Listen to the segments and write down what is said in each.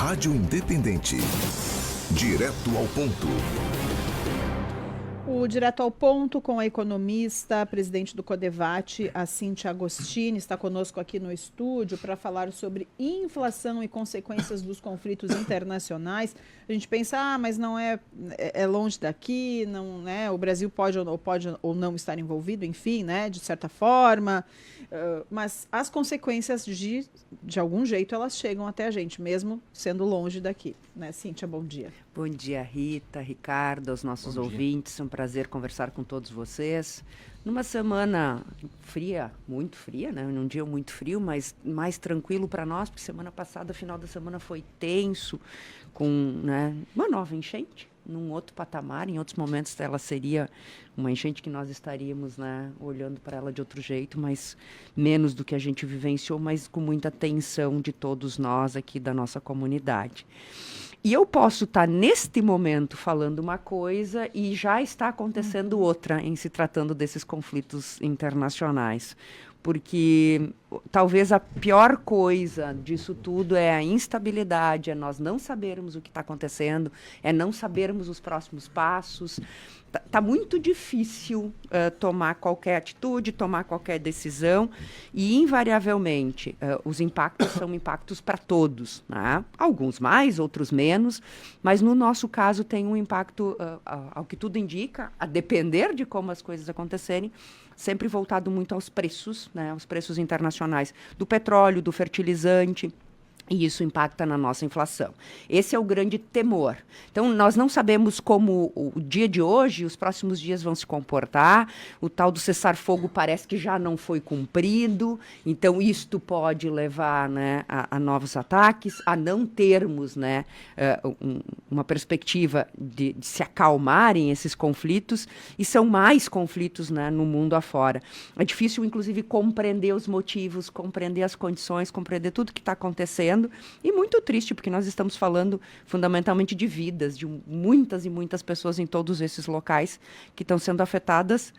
Rádio Independente. Direto ao ponto. O Direto ao Ponto com a economista, presidente do Codevate, a Cíntia Agostini, está conosco aqui no estúdio para falar sobre inflação e consequências dos conflitos internacionais. A gente pensa, mas não é longe daqui, não, né? O Brasil pode ou não estar envolvido, enfim, né? De certa forma, mas as consequências de algum jeito elas chegam até a gente, mesmo sendo longe daqui, né? Cíntia, bom dia. Bom dia, Rita, Ricardo, aos nossos ouvintes. É um prazer conversar com todos vocês. Numa semana fria, muito fria, né? Num dia muito frio, mas mais tranquilo para nós, porque semana passada, final da semana, foi tenso, com, né, uma nova enchente, num outro patamar. Em outros momentos ela seria uma enchente que nós estaríamos, né, olhando para ela de outro jeito, mas menos do que a gente vivenciou, mas com muita tensão de todos nós aqui da nossa comunidade. E eu posso estar, neste momento, falando uma coisa e já está acontecendo outra em se tratando desses conflitos internacionais. Porque talvez a pior coisa disso tudo é a instabilidade, é nós não sabermos o que está acontecendo, é não sabermos os próximos passos. Tá muito difícil tomar qualquer atitude, tomar qualquer decisão e, invariavelmente, os impactos são impactos para todos, né? Alguns mais, outros menos, mas no nosso caso tem um impacto, ao que tudo indica, a depender de como as coisas acontecerem, sempre voltado muito aos preços, né? Os preços internacionais do petróleo, do fertilizante. E isso impacta na nossa inflação. Esse é o grande temor. Então, nós não sabemos como o dia de hoje, os próximos dias vão se comportar. O tal do cessar-fogo parece que já não foi cumprido. Então, isto pode levar, né, a novos ataques, a não termos, né, uma perspectiva de se acalmarem esses conflitos. E são mais conflitos, né, no mundo afora. É difícil, inclusive, compreender os motivos, compreender as condições, compreender tudo que está acontecendo. E muito triste, porque nós estamos falando fundamentalmente de vidas, de muitas e muitas pessoas em todos esses locais que estão sendo afetadas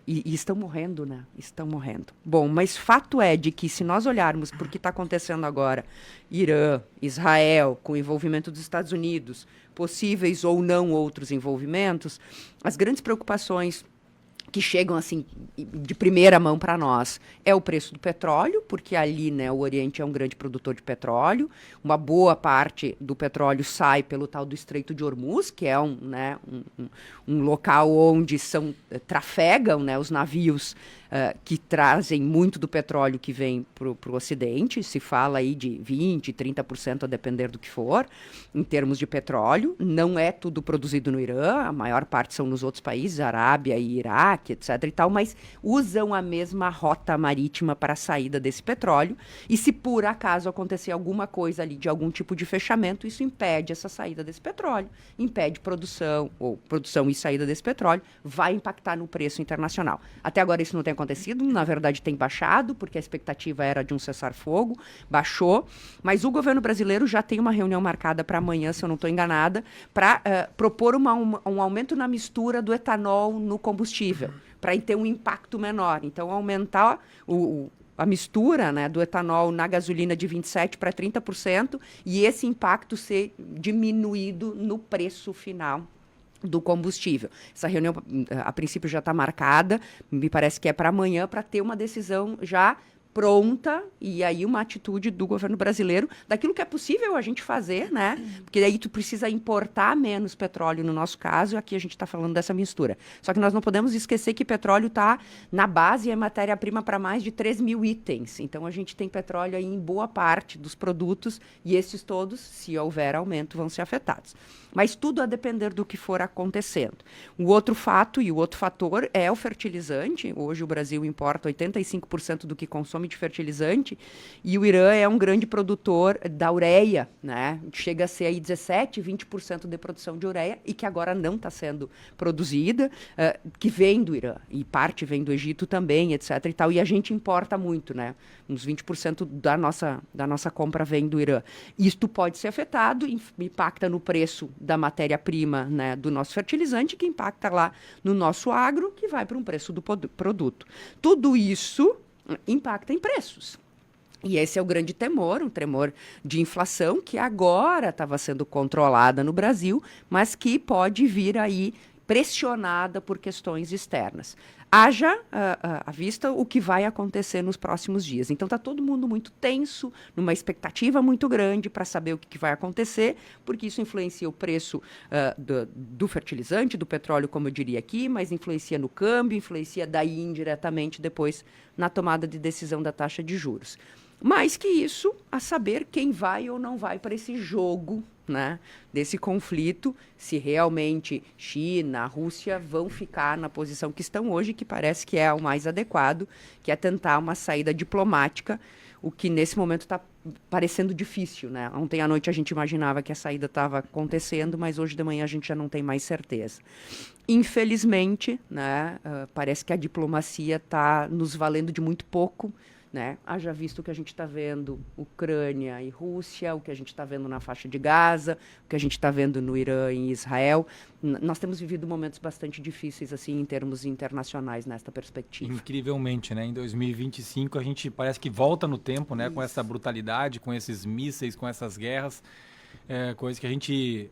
e estão morrendo, né? Estão morrendo. Bom, mas fato é de que se nós olharmos por que está acontecendo agora, Irã, Israel, com o envolvimento dos Estados Unidos, possíveis ou não outros envolvimentos, as grandes preocupações que chegam assim de primeira mão para nós é o preço do petróleo, porque ali, né, o Oriente é um grande produtor de petróleo, uma boa parte do petróleo sai pelo tal do Estreito de Hormuz, que é um local onde trafegam, né, os navios que trazem muito do petróleo que vem para o Ocidente. Se fala aí de 20%, 30%, a depender do que for, em termos de petróleo. Não é tudo produzido no Irã, a maior parte são nos outros países, Arábia e Iraque, etc. e tal, mas usam a mesma rota marítima para a saída desse petróleo. E se por acaso acontecer alguma coisa ali de algum tipo de fechamento, isso impede essa saída desse petróleo, impede produção e saída desse petróleo, vai impactar no preço internacional. Até agora isso não tem acontecido, na verdade tem baixado, porque a expectativa era de um cessar-fogo, baixou, mas o governo brasileiro já tem uma reunião marcada para amanhã, se eu não estou enganada, para propor um aumento na mistura do etanol no combustível, para ter um impacto menor. Então, aumentar a mistura, né, do etanol na gasolina de 27% para 30%, e esse impacto ser diminuído no preço final do combustível. Essa reunião, a princípio, já está marcada, me parece que é para amanhã, para ter uma decisão já pronta, e aí uma atitude do governo brasileiro daquilo que é possível a gente fazer, né? Porque daí tu precisa importar menos petróleo no nosso caso, e aqui a gente está falando dessa mistura. Só que nós não podemos esquecer que petróleo está na base e é matéria-prima para mais de 3 mil itens. Então a gente tem petróleo aí em boa parte dos produtos, e esses todos, se houver aumento, vão ser afetados. Mas tudo a depender do que for acontecendo. O outro fato e o outro fator é o fertilizante. Hoje o Brasil importa 85% do que consome de fertilizante, e o Irã é um grande produtor da ureia, né? Chega a ser aí 17%, 20% de produção de ureia, e que agora não está sendo produzida, que vem do Irã, e parte vem do Egito também, etc. e tal, e a gente importa muito, né? Uns 20% da nossa compra vem do Irã. Isto pode ser afetado, impacta no preço da matéria-prima, né, do nosso fertilizante, que impacta lá no nosso agro, que vai para um preço do produto. Tudo isso impacta em preços. E esse é o grande temor, um tremor de inflação que agora estava sendo controlada no Brasil, mas que pode vir aí pressionada por questões externas. Haja à vista o que vai acontecer nos próximos dias. Então está todo mundo muito tenso, numa expectativa muito grande para saber o que vai acontecer, porque isso influencia o preço do fertilizante, do petróleo, como eu diria aqui, mas influencia no câmbio, influencia daí indiretamente depois na tomada de decisão da taxa de juros. Mais que isso, a saber quem vai ou não vai para esse jogo, né, desse conflito, se realmente China, Rússia vão ficar na posição que estão hoje, que parece que é o mais adequado, que é tentar uma saída diplomática, o que nesse momento está parecendo difícil, né? Ontem à noite a gente imaginava que a saída estava acontecendo, mas hoje de manhã a gente já não tem mais certeza. Infelizmente, né, parece que a diplomacia está nos valendo de muito pouco, né? Haja visto o que a gente está vendo, Ucrânia e Rússia, o que a gente está vendo na faixa de Gaza, o que a gente está vendo no Irã e Israel. Nós temos vivido momentos bastante difíceis assim em termos internacionais nesta perspectiva. Incrivelmente, né? Em 2025 a gente parece que volta no tempo, né? Com essa brutalidade, com esses mísseis, com essas guerras. Coisa que a gente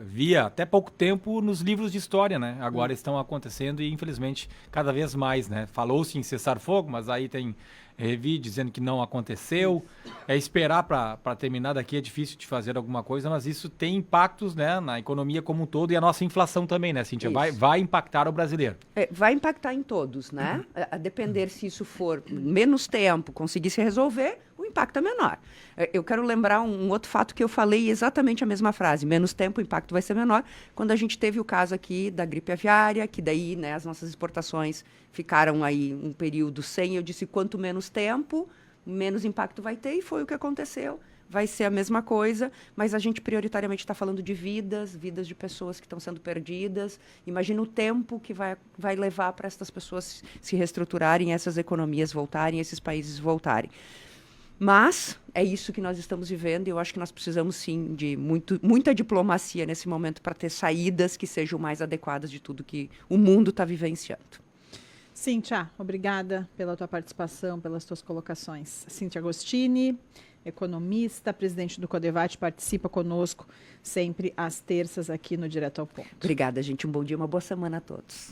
via até pouco tempo nos livros de história, né? Agora estão acontecendo e, infelizmente, cada vez mais, né? Falou-se em cessar fogo, mas aí tem revi dizendo que não aconteceu. Esperar para terminar daqui é difícil de fazer alguma coisa, mas isso tem impactos, né, na economia como um todo e a nossa inflação também, né, Cíntia? Vai impactar o brasileiro. Vai impactar em todos, né? A depender se isso for menos tempo, conseguir se resolver, o impacto é menor. Eu quero lembrar um outro fato que eu falei exatamente a mesma frase. Menos tempo, o impacto vai ser menor. Quando a gente teve o caso aqui da gripe aviária, que daí, né, as nossas exportações ficaram aí um período sem, eu disse, quanto menos tempo, menos impacto vai ter, e foi o que aconteceu. Vai ser a mesma coisa, mas a gente prioritariamente está falando de vidas de pessoas que estão sendo perdidas. Imagina o tempo que vai levar para essas pessoas se reestruturarem, essas economias voltarem, esses países voltarem. Mas é isso que nós estamos vivendo e eu acho que nós precisamos, sim, de muita diplomacia nesse momento para ter saídas que sejam mais adequadas de tudo que o mundo está vivenciando. Cíntia, obrigada pela tua participação, pelas tuas colocações. Cíntia Agostini, economista, presidente do Codevate, participa conosco sempre às terças aqui no Direto ao Ponto. Obrigada, gente. Um bom dia, uma boa semana a todos.